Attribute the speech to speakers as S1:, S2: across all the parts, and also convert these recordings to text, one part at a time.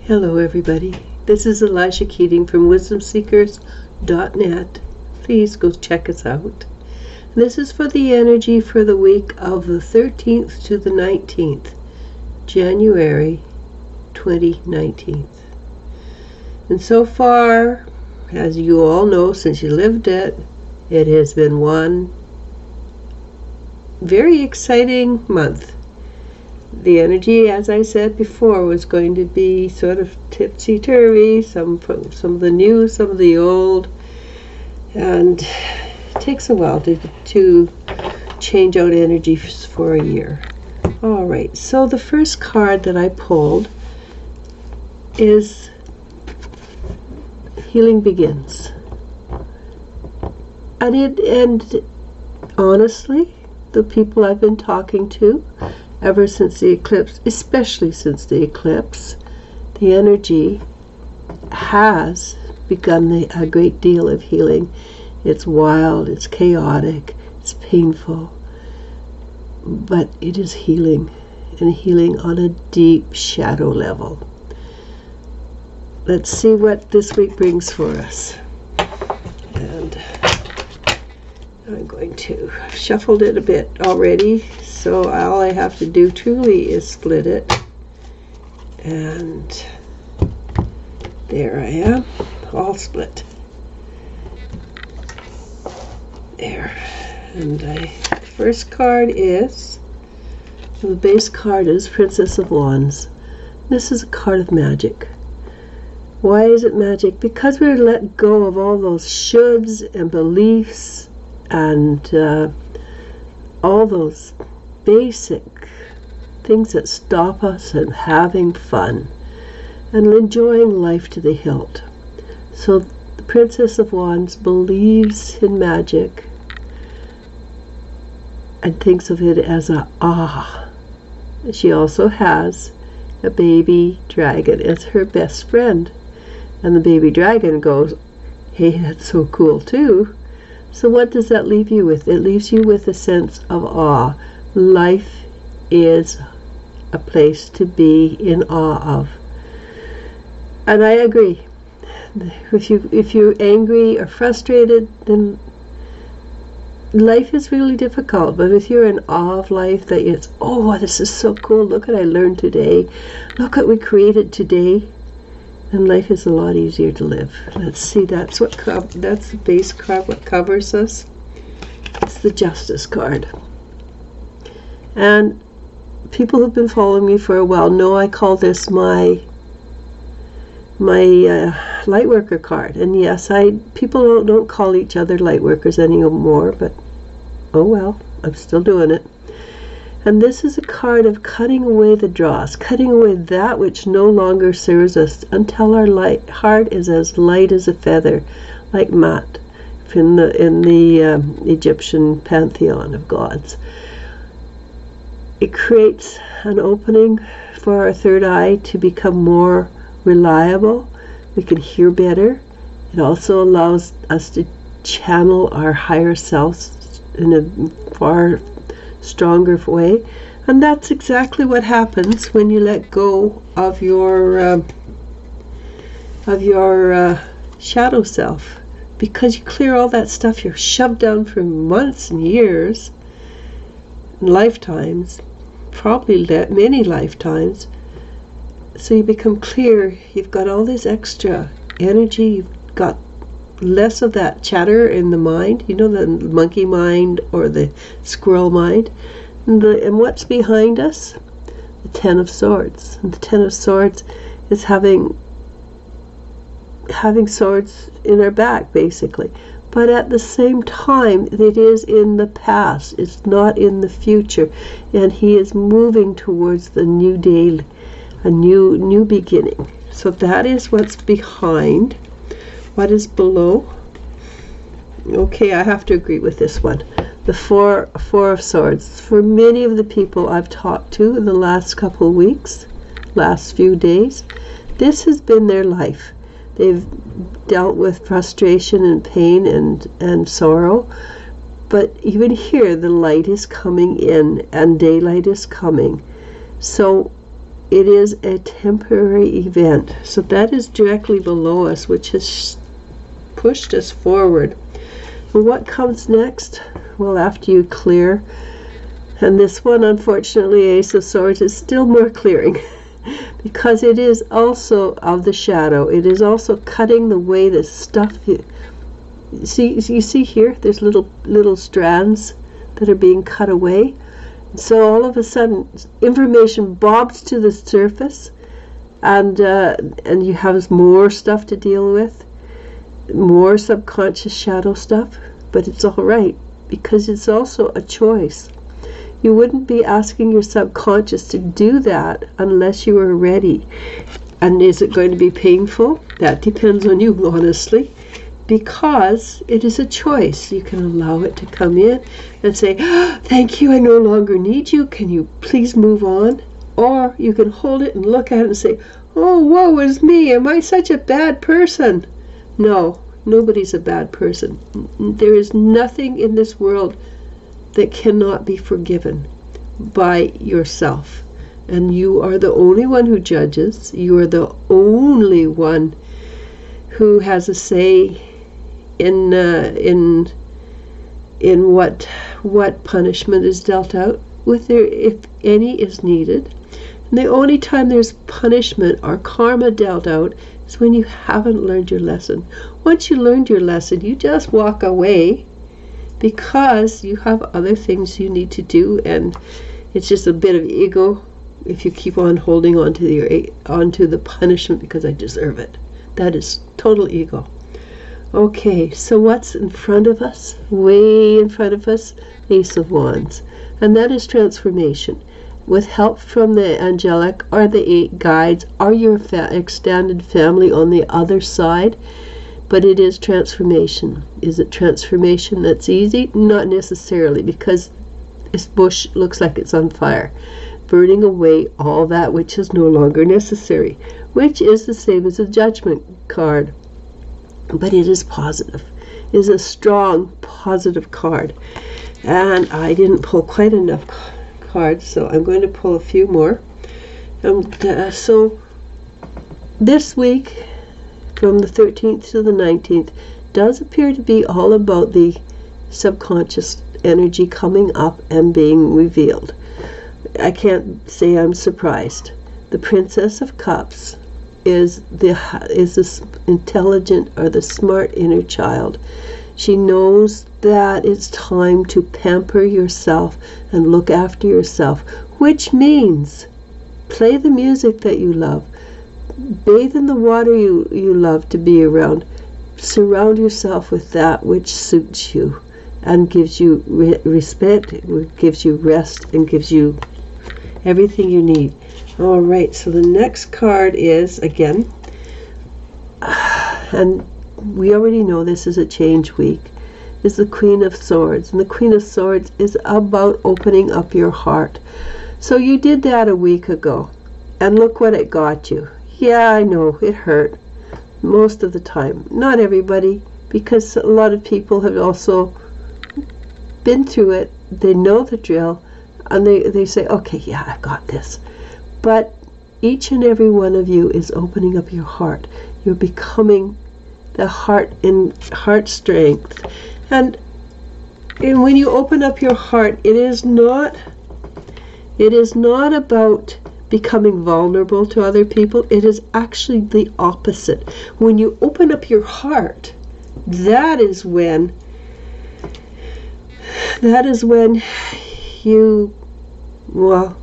S1: Hello everybody, this is Elisha Keating from wisdomseekers.net. Please go check us out. This is for the energy for the week of the 13th to the 19th, January 2019. And so far, as you all know, since you lived it, it has been one very exciting month. The energy, as I said before, was going to be sort of tipsy-turvy, some of the new, some of the old, and it takes a while to change out energies for a year. All right, so the first card that I pulled is Healing Begins. And honestly, the people I've been talking to, ever since the eclipse, especially since the eclipse, the energy has begun a great deal of healing. It's wild, it's chaotic, it's painful, but it is healing, and healing on a deep shadow level. Let's see what this week brings for us. And I'm going to shuffled it a bit already, so all I have to do truly is split it. And there I am, all split. There. And the first card is, the base card is Princess of Wands. This is a card of magic. Why is it magic? Because we're let go of all those shoulds and beliefs and all those basic things that stop us and having fun and enjoying life to the hilt. So the Princess of Wands believes in magic and thinks of it as a She also has a baby dragon as her best friend, and the baby dragon goes, hey, that's so cool too. So what does that leave you with? It leaves you with a sense of awe. Life is a place to be in awe of. And I agree. If you're angry or frustrated, then life is really difficult. But if you're in awe of life, that it's, oh, this is so cool. Look what I learned today. Look what we created today. And life is a lot easier to live. Let's see, that's the base card, what covers us. It's the Justice card. And people who've been following me for a while know I call this my Lightworker card. And yes, people don't call each other Lightworkers anymore, but oh well, I'm still doing it. And this is a card of cutting away the dross, cutting away that which no longer serves us until our heart is as light as a feather, like Mat in the Egyptian pantheon of gods. It creates an opening for our third eye to become more reliable. We can hear better. It also allows us to channel our higher selves in a far stronger way, and that's exactly what happens when you let go of your shadow self, because you clear all that stuff you're shoved down for months and years and lifetimes, probably many lifetimes. So you become clear. You've got all this extra energy. You've got less of that chatter in the mind, you know, the monkey mind or the squirrel mind. And what's behind us? The Ten of Swords. And the Ten of Swords is having swords in our back, basically. But at the same time, it is in the past. It's not in the future. And he is moving towards the new day, a new beginning. So that is what's behind. What is below? Okay, I have to agree with this one. The Four of Swords. For many of the people I've talked to in the last couple of weeks, last few days, this has been their life. They've dealt with frustration and pain and sorrow, but even here the light is coming in and daylight is coming. So it is a temporary event. So that is directly below us, which has pushed us forward. And what comes next? Well, after you clear, and this one, unfortunately, Ace of Swords, is still more clearing because it is also of the shadow. It is also cutting away the stuff. You see here, there's little strands that are being cut away. So all of a sudden, information bobs to the surface, and you have more stuff to deal with, more subconscious shadow stuff. But it's all right, because it's also a choice. You wouldn't be asking your subconscious to do that unless you were ready. And is it going to be painful? That depends on you, honestly. Because it is a choice. You can allow it to come in and say, oh, thank you, I no longer need you. Can you please move on? Or you can hold it and look at it and say, oh, woe is me. Am I such a bad person? No, nobody's a bad person. There is nothing in this world that cannot be forgiven by yourself. And you are the only one who judges. You are the only one who has a say in what punishment is dealt out, with there, if any is needed. And the only time there's punishment or karma dealt out is when you haven't learned your lesson. Once you learned your lesson, you just walk away, because you have other things you need to do, and it's just a bit of ego if you keep on holding on to onto the punishment because I deserve it. That is total ego. Okay, so what's in front of us? Way in front of us, Ace of Wands. And that is transformation. With help from the angelic or the 8 guides or your extended family on the other side. But it is transformation. Is it transformation that's easy? Not necessarily, because this bush looks like it's on fire, burning away all that which is no longer necessary, which is the same as a judgment card. But it is positive. It is a strong, positive card. And I didn't pull quite enough cards, so I'm going to pull a few more. So this week, from the 13th to the 19th, does appear to be all about the subconscious energy coming up and being revealed. I can't say I'm surprised. The Princess of Cups is this intelligent or the smart inner child. She knows that it's time to pamper yourself and look after yourself, which means play the music that you love, bathe in the water you love to be around, surround yourself with that which suits you and gives you respect, gives you rest, and gives you everything you need. All right, so the next card is, again, and we already know this is a change week, is the Queen of Swords. And the Queen of Swords is about opening up your heart. So you did that a week ago, and look what it got you. Yeah, I know, it hurt most of the time. Not everybody, because a lot of people have also been through it. They know the drill, and they say, okay, yeah, I've got this. But each and every one of you is opening up your heart. You're becoming the heart in heart strength. And when you open up your heart, it is not about becoming vulnerable to other people. It is actually the opposite. When you open up your heart, that is when you, well,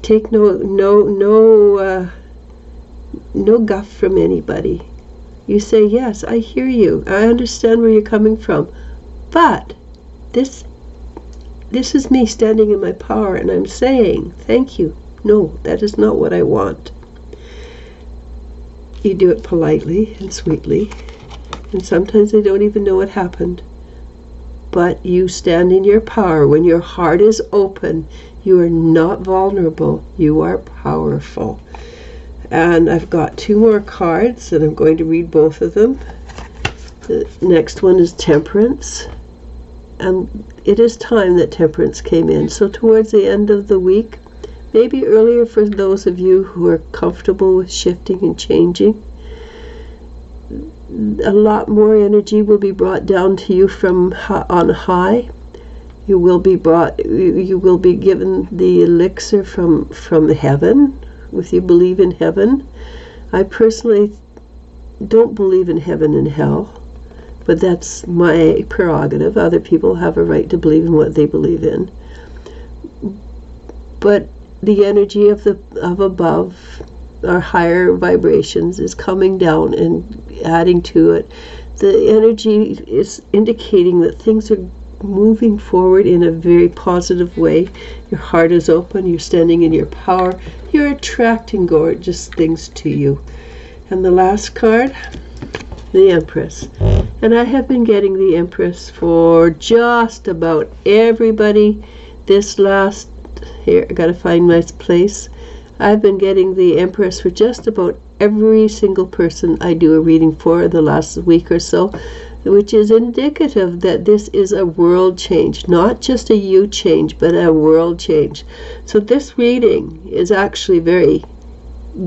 S1: take no guff from anybody. You say, yes, I hear you. I understand where you're coming from. But this is me standing in my power, and I'm saying, thank you. No, that is not what I want. You do it politely and sweetly, and sometimes they don't even know what happened. But you stand in your power. When your heart is open, you are not vulnerable. You are powerful. And I've got 2 more cards, and I'm going to read both of them. The next one is Temperance. And it is time that Temperance came in. So towards the end of the week, maybe earlier for those of you who are comfortable with shifting and changing. A lot more energy will be brought down to you from on high. You will be given the elixir from heaven, if you believe in heaven. I personally don't believe in heaven and hell, but that's my prerogative. Other people have a right to believe in what they believe in. But the energy of above, our higher vibrations, is coming down and adding to it. The energy is indicating that things are moving forward in a very positive way. Your heart is open, you're standing in your power, you're attracting gorgeous things to you. And the last card, the Empress. And I have been getting the Empress for just about everybody. This last, here, I gotta find my place. I've been getting the Empress for just about every single person I do a reading for the last week or so, which is indicative that this is a world change, not just a you change, but a world change. So this reading is actually very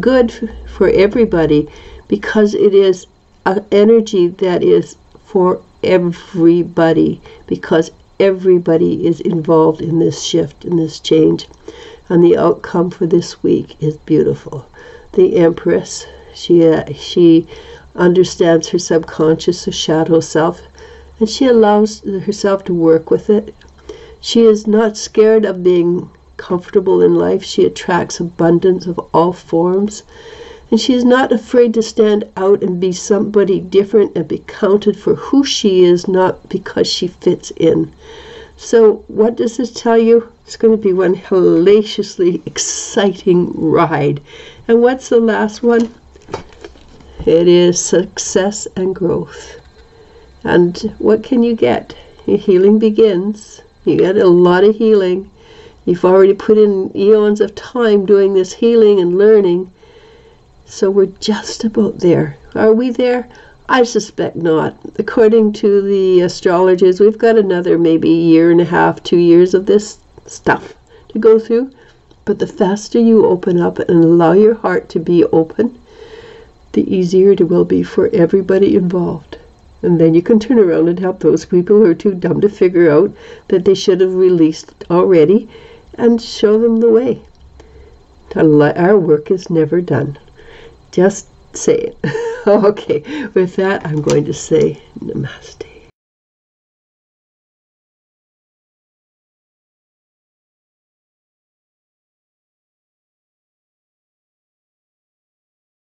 S1: good for everybody, because it is an energy that is for everybody, because everybody is involved in this shift, in this change. And the outcome for this week is beautiful. The Empress, she understands her subconscious, her shadow self, and she allows herself to work with it. She is not scared of being comfortable in life. She attracts abundance of all forms, and she is not afraid to stand out and be somebody different and be counted for who she is, not because she fits in. So what does this tell you? It's going to be one hellaciously exciting ride. And what's the last one? It is success and growth. And what can you get? Your healing begins. You get a lot of healing. You've already put in eons of time doing this healing and learning. So we're just about there. Are we there? I suspect not. According to the astrologers, we've got another maybe year and a half, 2 years of this stuff to go through. But the faster you open up and allow your heart to be open, the easier it will be for everybody involved. And then you can turn around and help those people who are too dumb to figure out that they should have released already, and show them the way. Our work is never done. Just say it. Okay, with that, I'm going to say namaste.